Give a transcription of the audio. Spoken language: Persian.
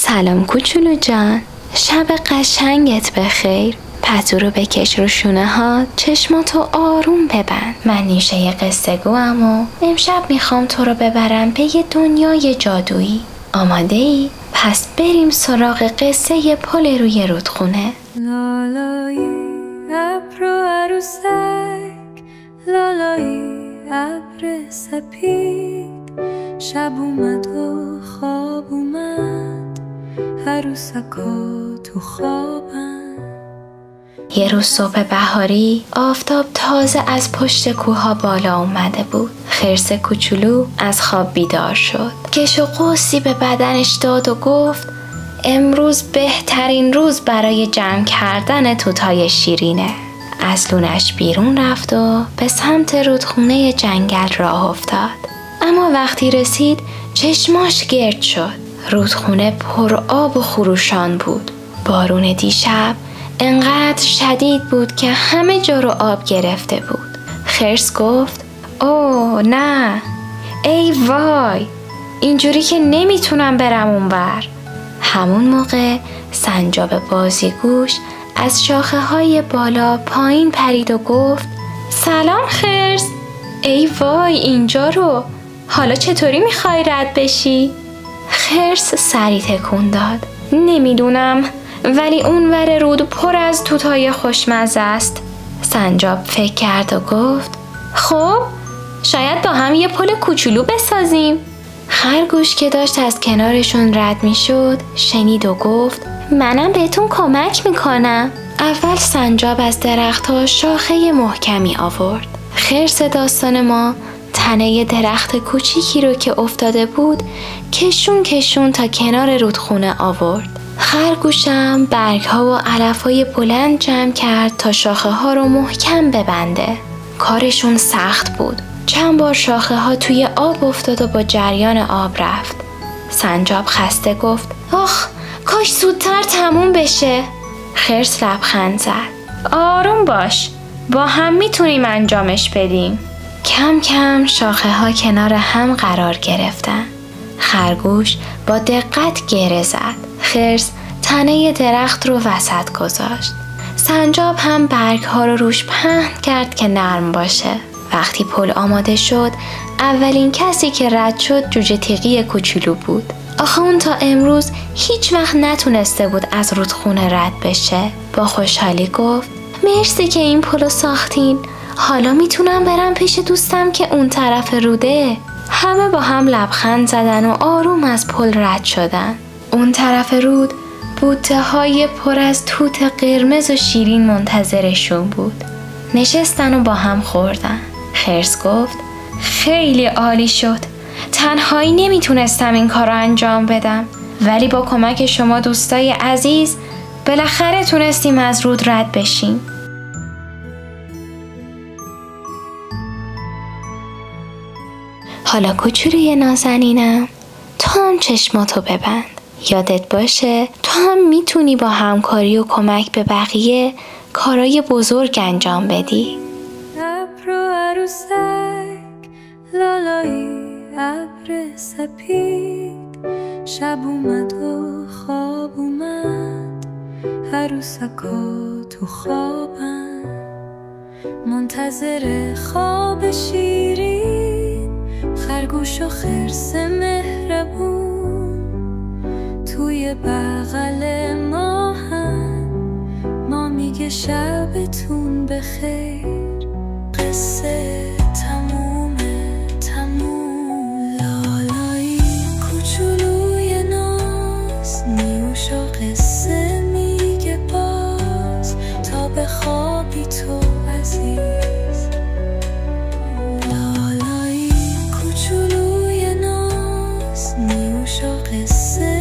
سلام کوچولو جان، شب قشنگت بخیر. پتو رو بکش رو شونه ها، چشماتو آروم ببند. من نیشه قصه گوام و امشب میخوام تو رو ببرم به یه دنیای جادویی. آماده ای؟ پس بریم سراغ قصه پل روی رودخونه. لالایی ابر و عروسک، لالایی ابر سپید، شب اومد و خواب اومد، عروسکا تو خوابن. یه روز صبح بهاری آفتاب تازه از پشت کوها بالا اومده بود. خرس کوچولو از خواب بیدار شد. کش و قوسی به بدنش داد و گفت امروز بهترین روز برای جمع کردن توتای شیرینه. از لونش بیرون رفت و به سمت رودخونه جنگل راه افتاد. اما وقتی رسید چشماش گرد شد. رودخونه پر آب و خروشان بود. بارون دیشب انقدر شدید بود که همه جا رو آب گرفته بود. خرس گفت اوه نه، ای وای، اینجوری که نمیتونم برم اونور. همون موقع سنجاب بازیگوش از شاخه های بالا پایین پرید و گفت سلام خرس، ای وای اینجا رو، حالا چطوری میخوای رد بشی؟ خرس سری تکون داد. نمیدونم، ولی اونور رود پر از توتای خوشمزه است. سنجاب فکر کرد و گفت خب شاید با هم یه پل کوچولو بسازیم. خرگوش که داشت از کنارشون رد می شد شنید و گفت منم بهتون کمک میکنم. اول سنجاب از درختها شاخه محکمی آورد. خرس داستان ما تنه درخت کوچیکی رو که افتاده بود کشون تا کنار رودخونه آورد. خرگوشم برگ‌ها و علف‌های بلند جمع کرد تا شاخه‌ها رو محکم ببنده. کارشون سخت بود. چند بار شاخه‌ها توی آب افتاد و با جریان آب رفت. سنجاب خسته گفت آخ کاش زودتر تموم بشه. خرس لبخند زد. آروم باش، با هم میتونیم انجامش بدیم. کم کم شاخه‌ها کنار هم قرار گرفتن. خرگوش با دقت گره زد. خرس تنه درخت رو وسط گذاشت. سنجاب هم برگ‌ها رو روش پهن کرد که نرم باشه. وقتی پل آماده شد اولین کسی که رد شد جوجه تیغی کوچولو بود. آخه اون تا امروز هیچ وقت نتونسته بود از رودخونه رد بشه. با خوشحالی گفت مرسی که این پلو ساختین، حالا میتونم برم پیش دوستم که اون طرف روده. همه با هم لبخند زدن و آروم از پل رد شدن. اون طرف رود بوته های پر از توت قرمز و شیرین منتظرشون بود. نشستن و با هم خوردن. خرس گفت خیلی عالی شد. تنهایی نمیتونستم این کار رو انجام بدم، ولی با کمک شما دوستای عزیز بالاخره تونستیم از رود رد بشیم. حالا کوچولوی نازنینم، تو هم چشماتو ببند. یادت باشه تو هم میتونی با همکاری و کمک به بقیه کارای بزرگ انجام بدی. ابر و عروسک، لالایی ابر سپید، شب اومد و خواب اومد، عروسکا تو خوابن، منتظر خواب شیرین، خرگوش و خرس مهربون توی بغل ما هم. ما میگه شبتون بخیر، قصه تمومه تموم. لالایی کوچولوی ناز، نیوش و قصه میگه باز، تا بخوابی تو عزیز. لالایی کوچولوی ناز، نیوش و قصه